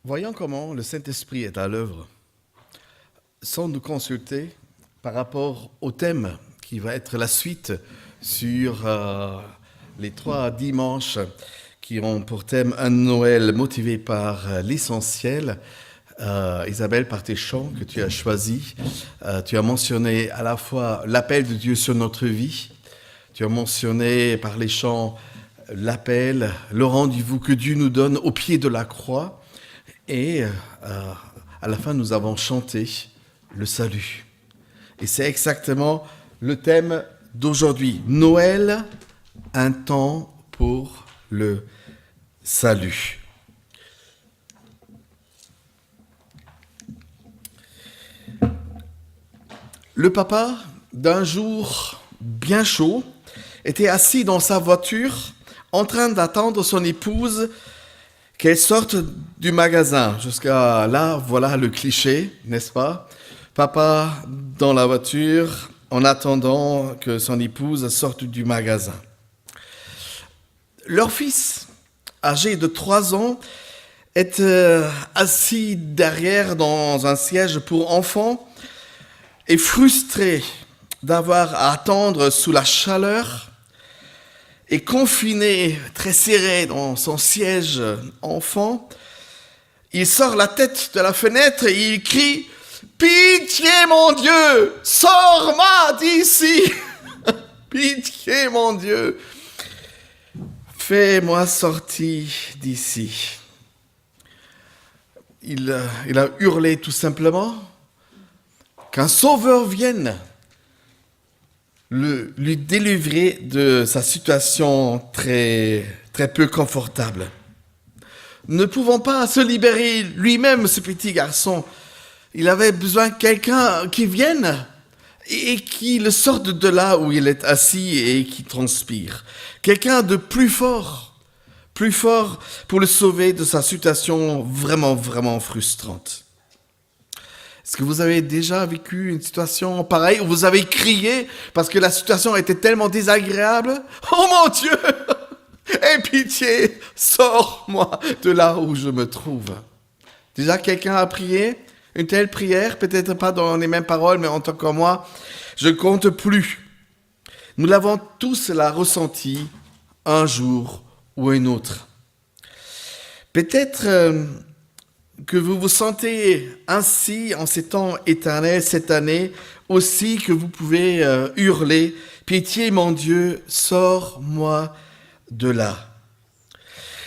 Voyons comment le Saint-Esprit est à l'œuvre, sans nous consulter par rapport au thème qui va être la suite sur les 3 dimanches qui ont pour thème un Noël motivé par l'essentiel. Isabelle, par tes chants que tu as choisis, tu as mentionné à la fois l'appel de Dieu sur notre vie, tu as mentionné par les chants l'appel, le rendez-vous que Dieu nous donne au pied de la croix. Et à la fin, nous avons chanté le salut. Et c'est exactement le thème d'aujourd'hui. Noël, un temps pour le salut. Le papa, d'un jour bien chaud, était assis dans sa voiture en train d'attendre son épouse qu'elle sorte du magasin. Jusqu'à là, voilà le cliché, n'est-ce pas? Papa dans la voiture en attendant que son épouse sorte du magasin. Leur fils, âgé de 3 ans, est assis derrière dans un siège pour enfants et frustré d'avoir à attendre sous la chaleur et confiné, très serré dans son siège enfant. Il sort la tête de la fenêtre et il crie « Pitié, mon Dieu, sors-moi d'ici !» Pitié, mon Dieu, fais-moi sortir d'ici. Il a hurlé tout simplement qu'un sauveur vienne lui délivrer de sa situation très, très peu confortable. Ne pouvant pas se libérer lui-même, ce petit garçon, il avait besoin de quelqu'un qui vienne et qui le sorte de là où il est assis et qui transpire. Quelqu'un de plus fort pour le sauver de sa situation vraiment, vraiment frustrante. Est-ce que vous avez déjà vécu une situation pareille où vous avez crié parce que la situation était tellement désagréable? Oh mon Dieu! Aie pitié, sors-moi de là où je me trouve. Déjà quelqu'un a prié une telle prière, peut-être pas dans les mêmes paroles, mais en tant que moi, je ne compte plus. Nous l'avons tous là ressenti un jour ou un autre. Peut-être que vous vous sentez ainsi en ces temps éternels, cette année, aussi que vous pouvez hurler « Pitié, mon Dieu, sors-moi de là ».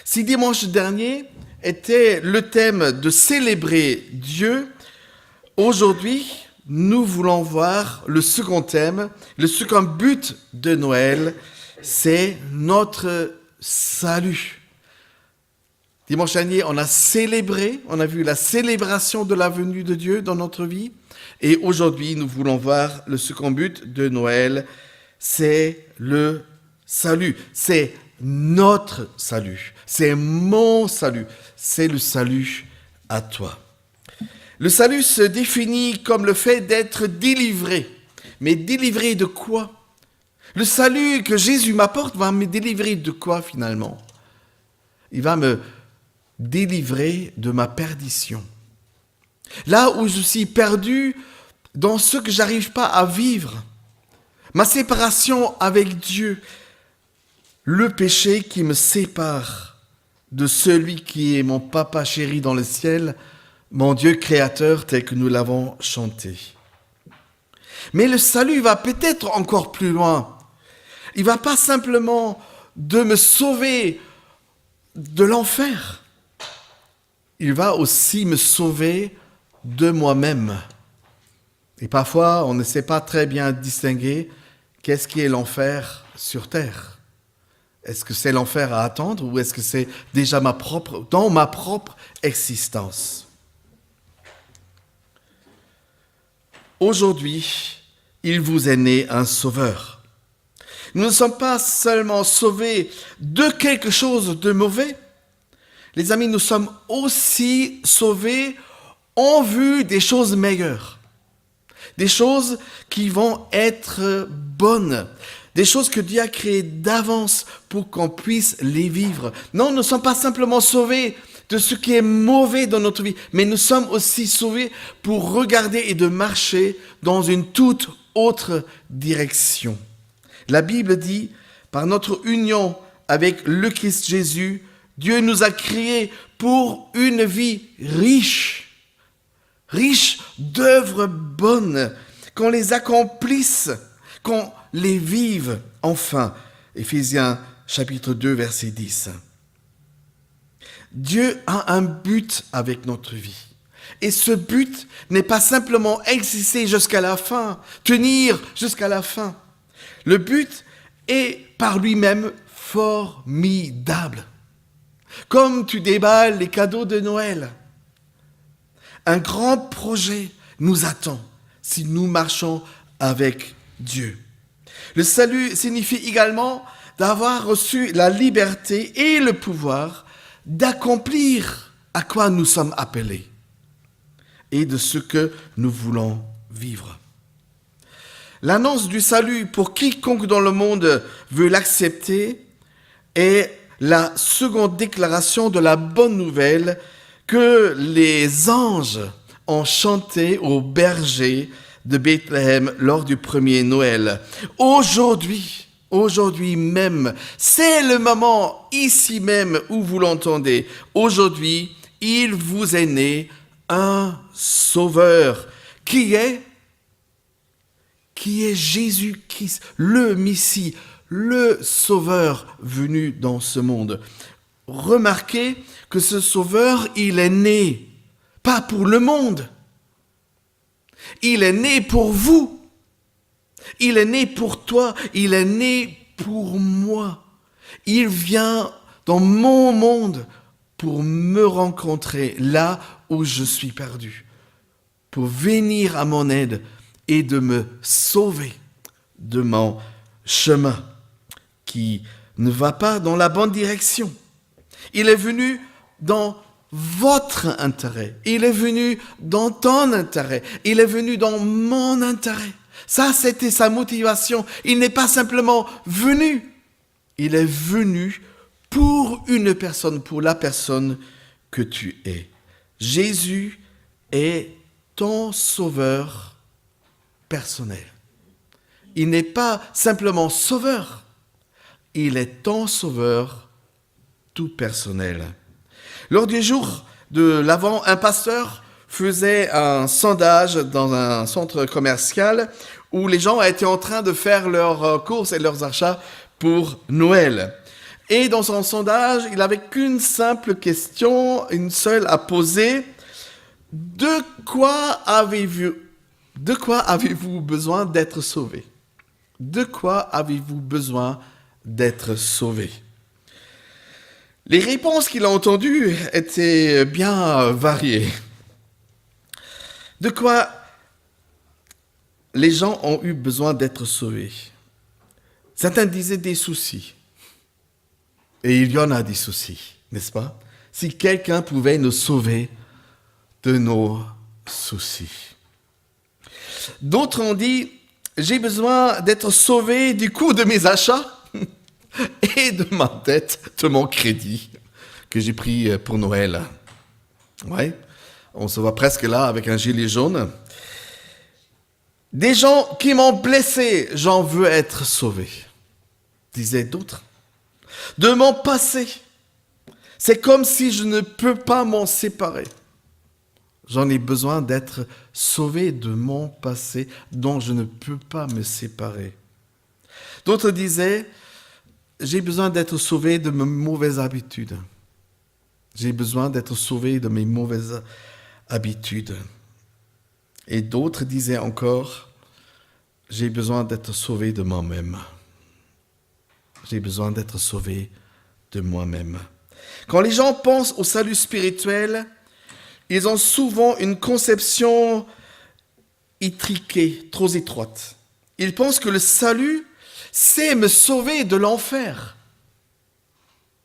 Si dimanche dernier était le thème de célébrer Dieu, aujourd'hui, nous voulons voir le second thème, le second but de Noël, c'est notre salut. Dimanche dernier, on a célébré, on a vu la célébration de la venue de Dieu dans notre vie. Et aujourd'hui, nous voulons voir le second but de Noël, c'est le salut. C'est notre salut. C'est mon salut. C'est le salut à toi. Le salut se définit comme le fait d'être délivré. Mais délivré de quoi? Le salut que Jésus m'apporte va me délivrer de quoi finalement? Il va me délivrer de ma perdition. Là où je suis perdu dans ce que j'arrive pas à vivre, ma séparation avec Dieu, le péché qui me sépare de celui qui est mon papa chéri dans le ciel, mon Dieu créateur tel que nous l'avons chanté. Mais le salut va peut-être encore plus loin. Il va pas simplement de me sauver de l'enfer. Il va aussi me sauver de moi-même. Et parfois, on ne sait pas très bien distinguer qu'est-ce qui est l'enfer sur terre. Est-ce que c'est l'enfer à attendre ou est-ce que c'est déjà dans ma propre existence? Aujourd'hui, il vous est né un sauveur. Nous ne sommes pas seulement sauvés de quelque chose de mauvais. Les amis, nous sommes aussi sauvés en vue des choses meilleures. Des choses qui vont être bonnes. Des choses que Dieu a créées d'avance pour qu'on puisse les vivre. Non, nous ne sommes pas simplement sauvés de ce qui est mauvais dans notre vie, mais nous sommes aussi sauvés pour regarder et de marcher dans une toute autre direction. La Bible dit, par notre union avec le Christ Jésus, Dieu nous a créés pour une vie riche d'œuvres bonnes, qu'on les accomplisse, qu'on les vive enfin. Éphésiens chapitre 2, verset 10. Dieu a un but avec notre vie. Et ce but n'est pas simplement exister jusqu'à la fin, tenir jusqu'à la fin. Le but est par lui-même formidable. Comme tu déballes les cadeaux de Noël, un grand projet nous attend si nous marchons avec Dieu. Le salut signifie également d'avoir reçu la liberté et le pouvoir d'accomplir à quoi nous sommes appelés et de ce que nous voulons vivre. L'annonce du salut pour quiconque dans le monde veut l'accepter est la seconde déclaration de la bonne nouvelle que les anges ont chantée aux bergers de Bethléem lors du premier Noël. Aujourd'hui même, c'est le moment ici même où vous l'entendez. Aujourd'hui, il vous est né un sauveur qui est Jésus-Christ, le Messie, le sauveur venu dans ce monde. Remarquez que ce sauveur, il est né, pas pour le monde. Il est né pour vous. Il est né pour toi. Il est né pour moi. Il vient dans mon monde pour me rencontrer là où je suis perdu, pour venir à mon aide et de me sauver de mon chemin qui ne va pas dans la bonne direction. Il est venu dans votre intérêt. Il est venu dans ton intérêt. Il est venu dans mon intérêt. Ça, c'était sa motivation. Il n'est pas simplement venu. Il est venu pour une personne, pour la personne que tu es. Jésus est ton sauveur personnel. Il n'est pas simplement sauveur. Il est ton sauveur tout personnel. Lors du jour de l'Avent, un pasteur faisait un sondage dans un centre commercial où les gens étaient en train de faire leurs courses et leurs achats pour Noël. Et dans son sondage, il n'avait qu'une simple question, une seule à poser. De quoi avez-vous besoin d'être sauvé? De quoi avez-vous besoin d'être sauvé? Les réponses qu'il a entendues étaient bien variées. De quoi les gens ont eu besoin d'être sauvés? Certains disaient des soucis. Et il y en a des soucis, n'est-ce pas? Si quelqu'un pouvait nous sauver de nos soucis. D'autres ont dit, j'ai besoin d'être sauvé du coût de mes achats et de ma dette, de mon crédit que j'ai pris pour Noël. Ouais, on se voit presque là avec un gilet jaune. Des gens qui m'ont blessé, j'en veux être sauvé, disaient d'autres. De mon passé, c'est comme si je ne peux pas m'en séparer. J'en ai besoin d'être sauvé de mon passé dont je ne peux pas me séparer. D'autres disaient, j'ai besoin d'être sauvé de mes mauvaises habitudes. J'ai besoin d'être sauvé de mes mauvaises habitudes. Et d'autres disaient encore, j'ai besoin d'être sauvé de moi-même. J'ai besoin d'être sauvé de moi-même. Quand les gens pensent au salut spirituel, ils ont souvent une conception étriquée, trop étroite. Ils pensent que le salut, c'est me sauver de l'enfer.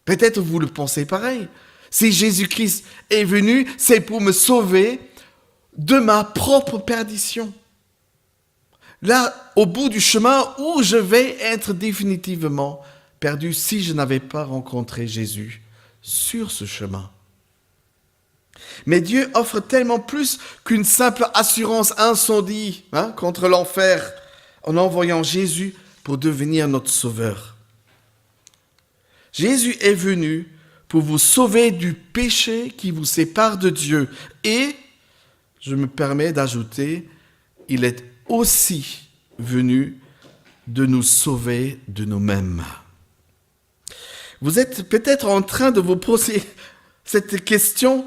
Peut-être vous le pensez pareil. Si Jésus-Christ est venu, c'est pour me sauver de ma propre perdition. Là, au bout du chemin où je vais être définitivement perdu si je n'avais pas rencontré Jésus sur ce chemin. Mais Dieu offre tellement plus qu'une simple assurance incendie contre l'enfer en envoyant Jésus pour devenir notre sauveur. Jésus est venu pour vous sauver du péché qui vous sépare de Dieu. Et, je me permets d'ajouter, il est aussi venu de nous sauver de nous-mêmes. Vous êtes peut-être en train de vous poser cette question,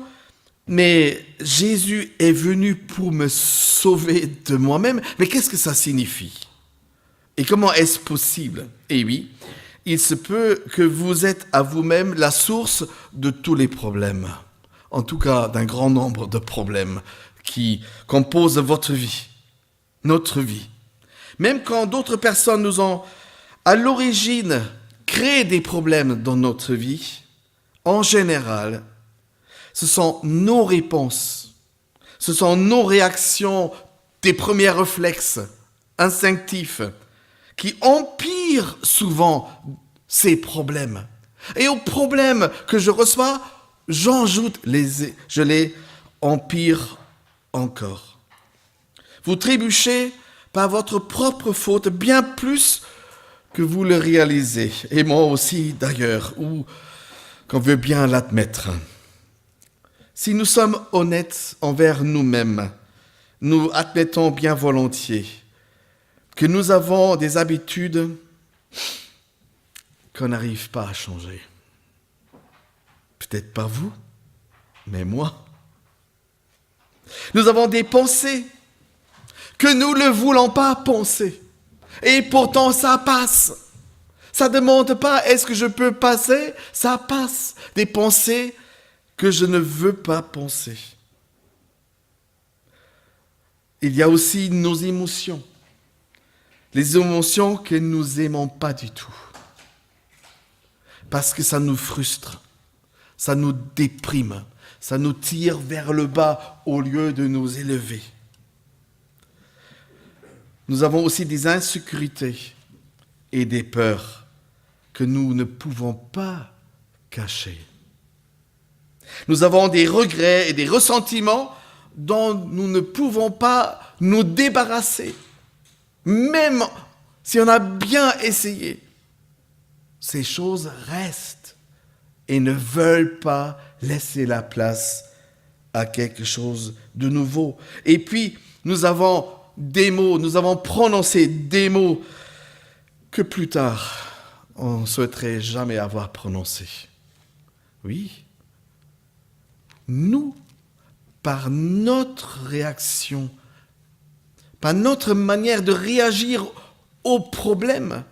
mais Jésus est venu pour me sauver de moi-même. Mais qu'est-ce que ça signifie? Et comment est-ce possible? Eh oui, il se peut que vous êtes à vous-même la source de tous les problèmes. En tout cas, d'un grand nombre de problèmes qui composent votre vie, notre vie. Même quand d'autres personnes nous ont, à l'origine, créé des problèmes dans notre vie, en général, ce sont nos réponses, ce sont nos réactions, des premiers réflexes instinctifs qui empirent souvent ces problèmes. Et aux problèmes que je reçois, je les empire encore. Vous trébuchez par votre propre faute bien plus que vous le réalisez. Et moi aussi d'ailleurs, ou qu'on veut bien l'admettre. Si nous sommes honnêtes envers nous-mêmes, nous admettons bien volontiers que nous avons des habitudes qu'on n'arrive pas à changer. Peut-être pas vous, mais moi. Nous avons des pensées que nous ne voulons pas penser. Et pourtant, ça passe. Ça ne demande pas, est-ce que je peux passer? Ça passe. Des pensées que je ne veux pas penser. Il y a aussi nos émotions. Les émotions que nous n'aimons pas du tout. Parce que ça nous frustre. Ça nous déprime. Ça nous tire vers le bas au lieu de nous élever. Nous avons aussi des insécurités et des peurs que nous ne pouvons pas cacher. Nous avons des regrets et des ressentiments dont nous ne pouvons pas nous débarrasser. Même si on a bien essayé, ces choses restent et ne veulent pas laisser la place à quelque chose de nouveau. Et puis, nous avons prononcé des mots que plus tard, on ne souhaiterait jamais avoir prononcés. Oui, nous, par notre réaction, par notre manière de réagir aux problèmes,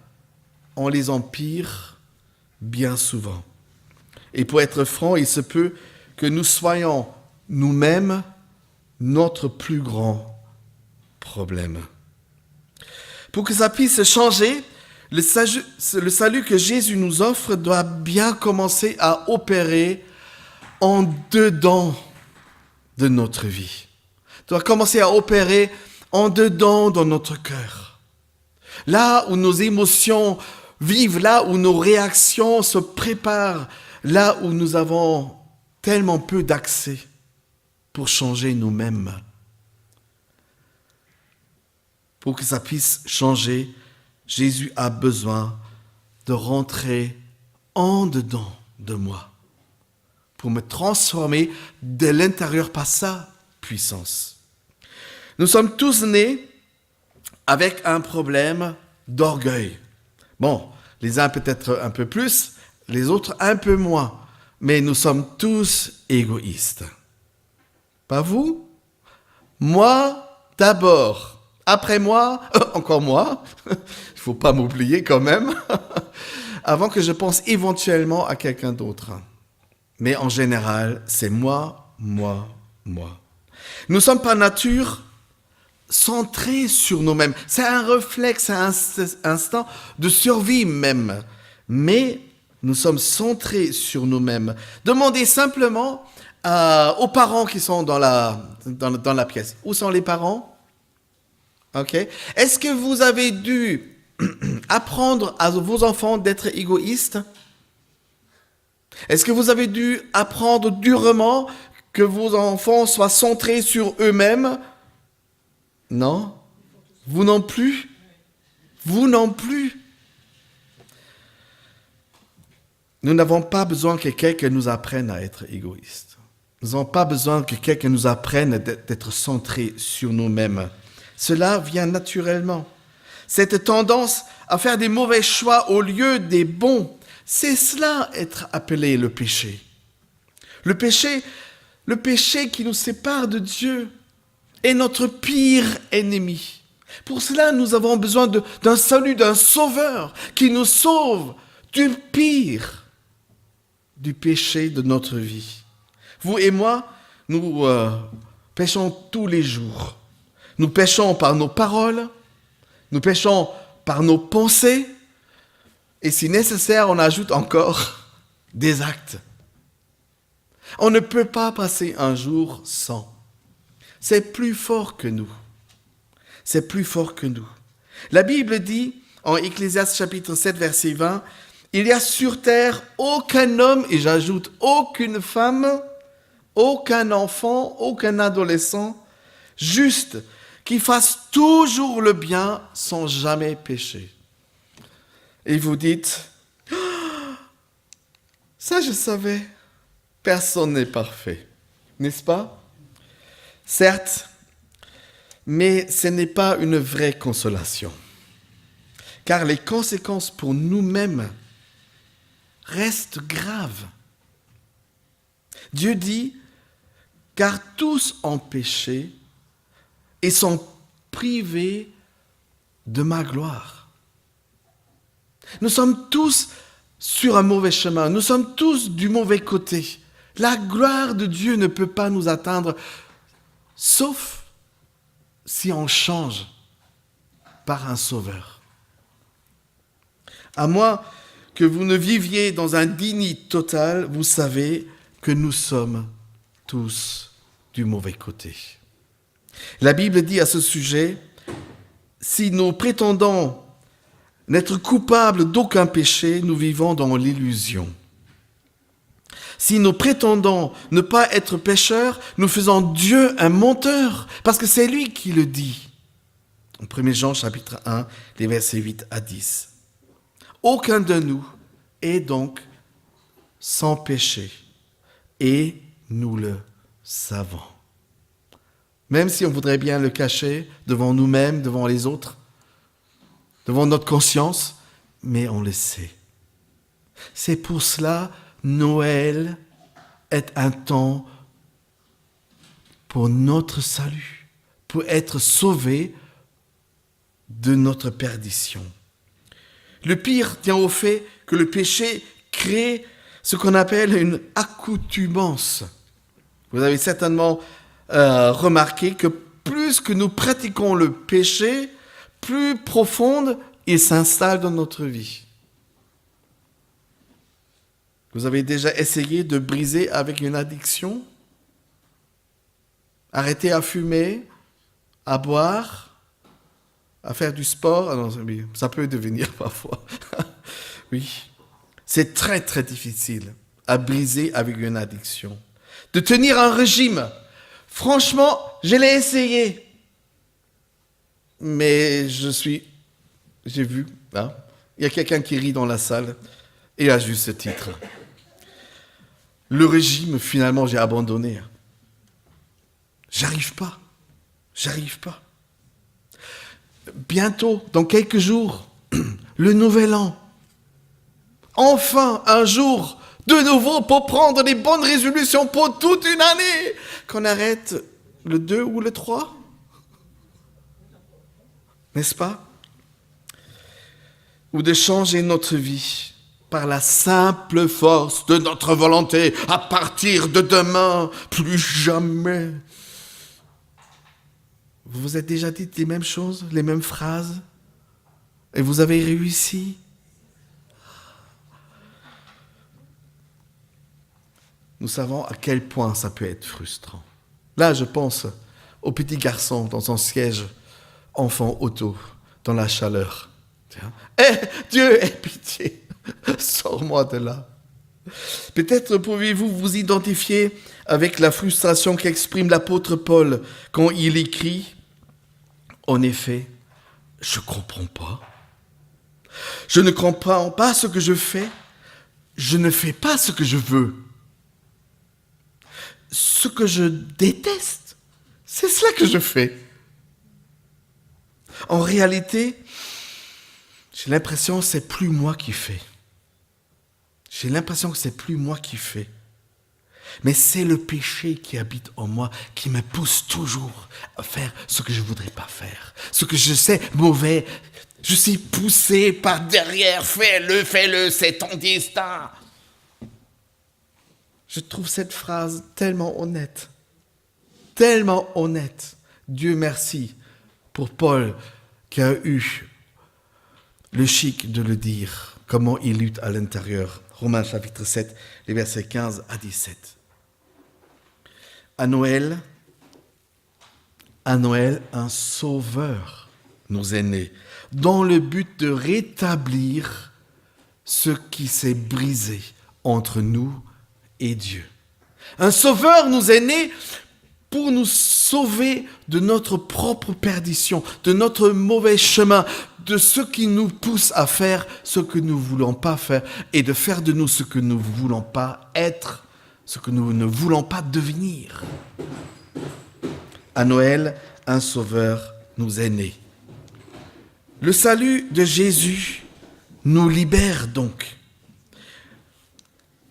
on les empire bien souvent. Et pour être franc, il se peut que nous soyons nous-mêmes notre plus grand problème. Pour que ça puisse changer, le salut que Jésus nous offre doit bien commencer à opérer en dedans de notre vie. Doit commencer à opérer en dedans dans notre cœur. Là où nos émotions vivent, là où nos réactions se préparent, là où nous avons tellement peu d'accès pour changer nous-mêmes. Pour que ça puisse changer, Jésus a besoin de rentrer en dedans de moi pour me transformer de l'intérieur par sa puissance. Nous sommes tous nés avec un problème d'orgueil. Bon, les uns peut-être un peu plus, les autres un peu moins, mais nous sommes tous égoïstes. Pas vous? Moi, d'abord. Après moi, encore moi, il ne faut pas m'oublier quand même, avant que je pense éventuellement à quelqu'un d'autre. Mais en général, c'est moi, moi, moi. Nous sommes par nature centrés sur nous-mêmes. C'est un réflexe, un instinct de survie même. Mais nous sommes centrés sur nous-mêmes. Demandez simplement aux parents qui sont dans la pièce. Où sont les parents? Ok. Est-ce que vous avez dû apprendre à vos enfants d'être égoïstes? Est-ce que vous avez dû apprendre durement que vos enfants soient centrés sur eux-mêmes? Non. Vous non plus? Vous non plus? Nous n'avons pas besoin que quelqu'un nous apprenne à être égoïstes. Nous n'avons pas besoin que quelqu'un nous apprenne d'être centrés sur nous-mêmes. Cela vient naturellement. Cette tendance à faire des mauvais choix au lieu des bons, c'est cela être appelé le péché. Le péché qui nous sépare de Dieu est notre pire ennemi. Pour cela, nous avons besoin d'un salut, d'un sauveur qui nous sauve du pire, du péché de notre vie. Vous et moi, nous péchons tous les jours. Nous péchons par nos paroles, nous péchons par nos pensées, et si nécessaire, on ajoute encore des actes. On ne peut pas passer un jour sans. C'est plus fort que nous. C'est plus fort que nous. La Bible dit, en Ecclésiaste chapitre 7, verset 20, « Il n'y a sur terre aucun homme, et j'ajoute aucune femme, aucun enfant, aucun adolescent, juste, qui fasse toujours le bien sans jamais pécher. » Et vous dites, « Ça je savais, personne n'est parfait. » N'est-ce pas? Certes, mais ce n'est pas une vraie consolation. Car les conséquences pour nous-mêmes restent graves. Dieu dit, « Car tous ont péché et sont privés de ma gloire. » Nous sommes tous sur un mauvais chemin, nous sommes tous du mauvais côté. La gloire de Dieu ne peut pas nous atteindre, sauf si on change par un sauveur. À moins que vous ne viviez dans un déni total, vous savez que nous sommes tous du mauvais côté. La Bible dit à ce sujet, si nous prétendons n'être coupables d'aucun péché, nous vivons dans l'illusion. Si nous prétendons ne pas être pécheurs, nous faisons Dieu un menteur, parce que c'est lui qui le dit. En 1 Jean chapitre 1, les versets 8 à 10. Aucun de nous est donc sans péché, et nous le savons. Même si on voudrait bien le cacher devant nous-mêmes, devant les autres, devant notre conscience, mais on le sait. C'est pour cela Noël est un temps pour notre salut, pour être sauvés de notre perdition. Le pire tient au fait que le péché crée ce qu'on appelle une accoutumance. Vous avez certainement remarqué que plus que nous pratiquons le péché, plus profonde il s'installe dans notre vie. Vous avez déjà essayé de briser avec une addiction? Arrêter à fumer, à boire, à faire du sport? Ah non, ça peut devenir parfois. Oui, c'est très très difficile à briser avec une addiction. De tenir un régime. Franchement, je l'ai essayé. Mais j'ai vu, hein, il y a quelqu'un qui rit dans la salle et à juste titre. Le régime, finalement, j'ai abandonné. J'arrive pas. Bientôt, dans quelques jours, le nouvel an. Enfin, un jour, de nouveau, pour prendre des bonnes résolutions pour toute une année. Qu'on arrête le 2 ou le 3. N'est-ce pas? Ou de changer notre vie par la simple force de notre volonté à partir de demain, plus jamais. Vous vous êtes déjà dit les mêmes choses, les mêmes phrases, et vous avez réussi? Nous savons à quel point ça peut être frustrant. Là, je pense au petit garçon dans son siège enfant auto, dans la chaleur. Dieu, aie pitié, sors-moi de là. Peut-être pouvez-vous vous identifier avec la frustration qu'exprime l'apôtre Paul quand il écrit « En effet, je ne comprends pas. Je ne comprends pas ce que je fais. Je ne fais pas ce que je veux. Ce que je déteste, c'est cela que je fais. » En réalité, j'ai l'impression que c'est plus moi qui fais. J'ai l'impression que c'est plus moi qui fais. Mais c'est le péché qui habite en moi qui me pousse toujours à faire ce que je ne voudrais pas faire. Ce que je sais mauvais, je suis poussé par derrière. Fais-le, c'est ton destin. Je trouve cette phrase tellement honnête. Tellement honnête. Dieu merci pour Paul qui a eu le chic de le dire. Comment il lutte à l'intérieur. Romains chapitre 7, les versets 15 à 17. À Noël, un sauveur nous est né, dans le but de rétablir ce qui s'est brisé entre nous et Dieu. Un sauveur nous est né pour nous sauver de notre propre perdition, de notre mauvais chemin, de ce qui nous pousse à faire ce que nous ne voulons pas faire et de faire de nous ce que nous ne voulons pas être, ce que nous ne voulons pas devenir. À Noël, un sauveur nous est né. Le salut de Jésus nous libère donc.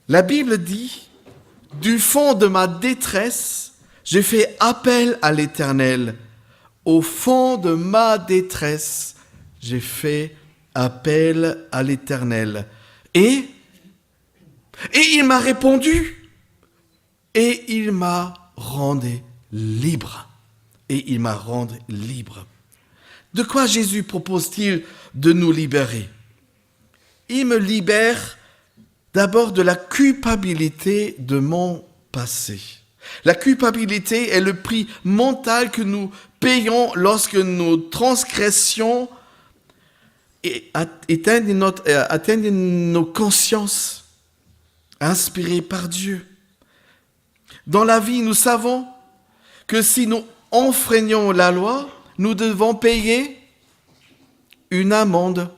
La Bible dit, « Du fond de ma détresse, j'ai fait appel à l'Éternel. Au fond de ma détresse, j'ai fait appel à l'Éternel. Et il m'a répondu. Et il m'a rendu libre. Et il m'a rendu libre. » De quoi Jésus propose-t-il de nous libérer? Il me libère d'abord de la culpabilité de mon passé. La culpabilité est le prix mental que nous payons lorsque nos transgressions atteignent nos consciences inspirées par Dieu. Dans la vie, nous savons que si nous enfreignons la loi, nous devons payer une amende.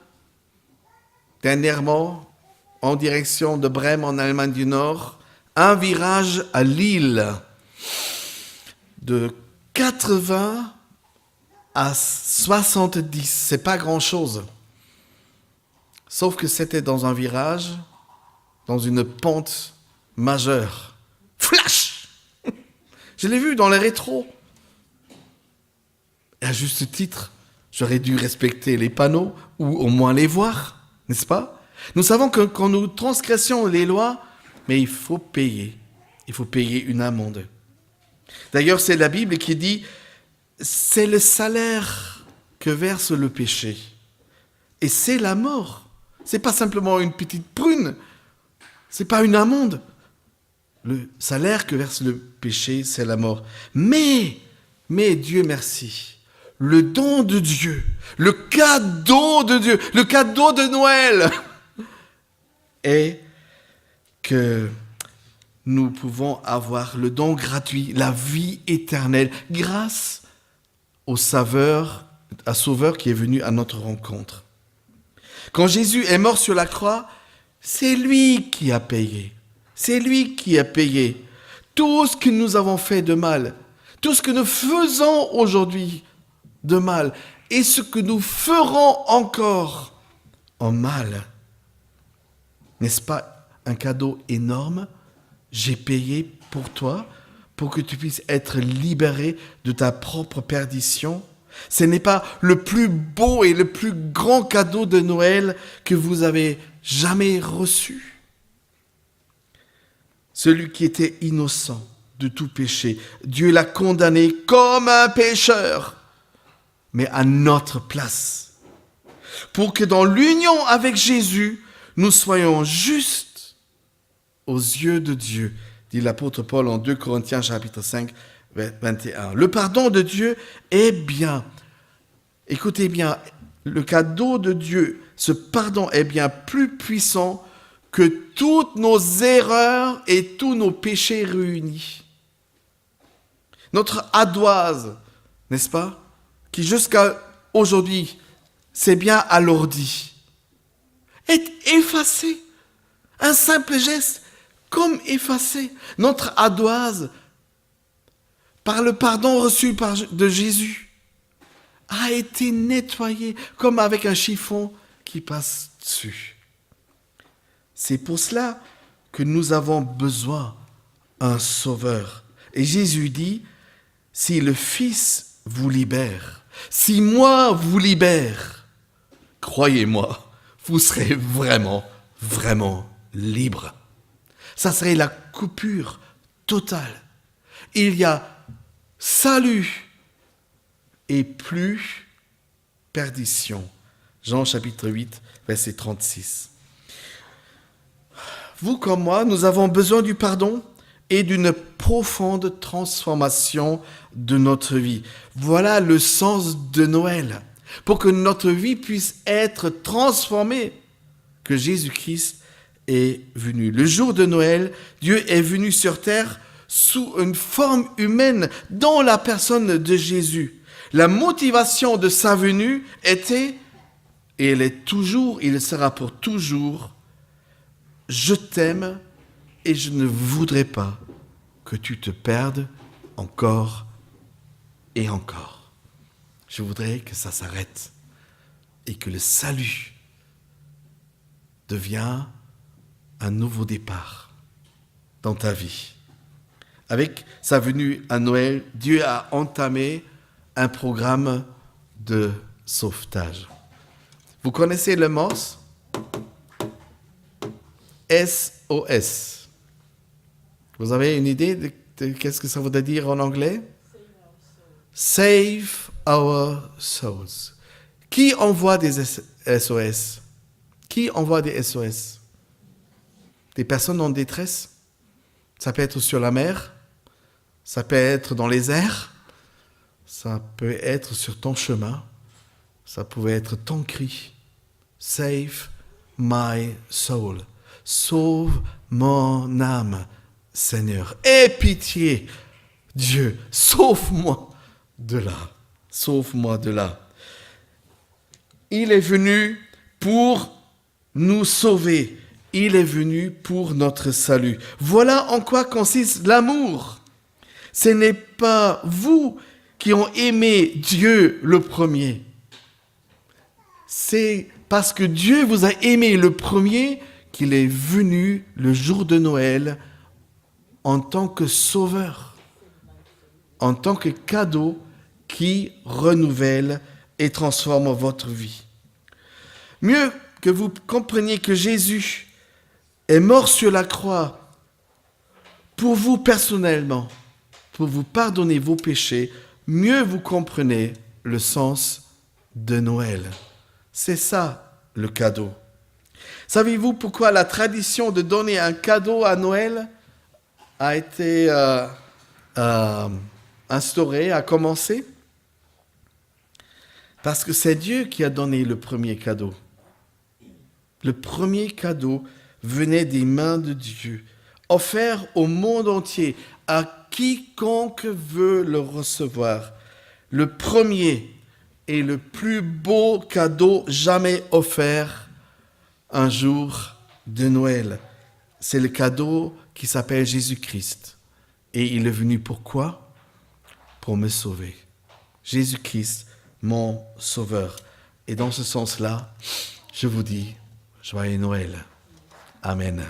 Dernièrement, en direction de Brême, en Allemagne du Nord, un virage à Lille de 80 à 70. C'est pas grand-chose. Sauf que c'était dans un virage, dans une pente majeure. Flash! Je l'ai vu dans les rétros. Et à juste titre, j'aurais dû respecter les panneaux ou au moins les voir, n'est-ce pas? Nous savons que quand nous transgressions les lois, mais il faut payer. Il faut payer une amende. D'ailleurs, c'est la Bible qui dit, c'est le salaire que verse le péché. Et c'est la mort. C'est pas simplement une petite prune. C'est pas une amende. Le salaire que verse le péché, c'est la mort. Mais Dieu merci, le don de Dieu, le cadeau de Dieu, le cadeau de Noël est que nous pouvons avoir le don gratuit, la vie éternelle, grâce au Sauveur qui est venu à notre rencontre. Quand Jésus est mort sur la croix, c'est lui qui a payé. C'est lui qui a payé tout ce que nous avons fait de mal, tout ce que nous faisons aujourd'hui de mal et ce que nous ferons encore en mal. N'est-ce pas un cadeau énorme? J'ai payé pour toi, pour que tu puisses être libéré de ta propre perdition. Ce n'est pas le plus beau et le plus grand cadeau de Noël que vous avez jamais reçu. Celui qui était innocent de tout péché, Dieu l'a condamné comme un pécheur, mais à notre place, pour que dans l'union avec Jésus, nous soyons justes aux yeux de Dieu, dit l'apôtre Paul en 2 Corinthiens chapitre 5, 21. Le pardon de Dieu est bien. Écoutez bien, le cadeau de Dieu, ce pardon est bien plus puissant que toutes nos erreurs et tous nos péchés réunis. Notre ardoise, n'est-ce pas, qui jusqu'à aujourd'hui, c'est bien alourdi, est effacée. Un simple geste, comme effacé. Notre ardoise, par le pardon reçu de Jésus, a été nettoyée comme avec un chiffon qui passe dessus. C'est pour cela que nous avons besoin d'un sauveur. Et Jésus dit, si le Fils vous libère, si moi vous libère, croyez-moi, vous serez vraiment, vraiment libre. Ça serait la coupure totale. Il y a salut et plus perdition. Jean chapitre 8, verset 36. Vous comme moi, nous avons besoin du pardon et d'une profonde transformation de notre vie. Voilà le sens de Noël. Pour que notre vie puisse être transformée, que Jésus-Christ est venu. Le jour de Noël, Dieu est venu sur terre sous une forme humaine dans la personne de Jésus. La motivation de sa venue était, et elle est toujours, il sera pour toujours, je t'aime et je ne voudrais pas que tu te perdes encore et encore. Je voudrais que ça s'arrête et que le salut devienne un nouveau départ dans ta vie. Avec sa venue à Noël, Dieu a entamé un programme de sauvetage. Vous connaissez le mot SOS. Vous avez une idée de qu'est-ce que ça voudrait dire en anglais? Save our souls. Qui envoie des SOS? Qui envoie des SOS? Des personnes en détresse? Ça peut être sur la mer, ça peut être dans les airs, ça peut être sur ton chemin, ça pouvait être ton cri. Save my soul. Sauve mon âme, Seigneur. Aie pitié, Dieu, sauve-moi de là. Sauve-moi de là. Il est venu pour nous sauver. Il est venu pour notre salut. Voilà en quoi consiste l'amour. Ce n'est pas vous qui ont aimé Dieu le premier. C'est parce que Dieu vous a aimé le premier qu'il est venu le jour de Noël en tant que sauveur, en tant que cadeau qui renouvelle et transforme votre vie. Mieux que vous compreniez que Jésus est mort sur la croix pour vous personnellement, pour vous pardonner vos péchés, mieux vous comprenez le sens de Noël. C'est ça le cadeau. Savez-vous pourquoi la tradition de donner un cadeau à Noël a été instaurée, a commencé? Parce que c'est Dieu qui a donné le premier cadeau. Le premier cadeau venait des mains de Dieu, offert au monde entier à quiconque veut le recevoir. Le premier et le plus beau cadeau jamais offert un jour de Noël. C'est le cadeau qui s'appelle Jésus-Christ. Et il est venu pourquoi? Pour me sauver. Jésus-Christ, mon sauveur. Et dans ce sens-là, je vous dis, joyeux Noël. Amen.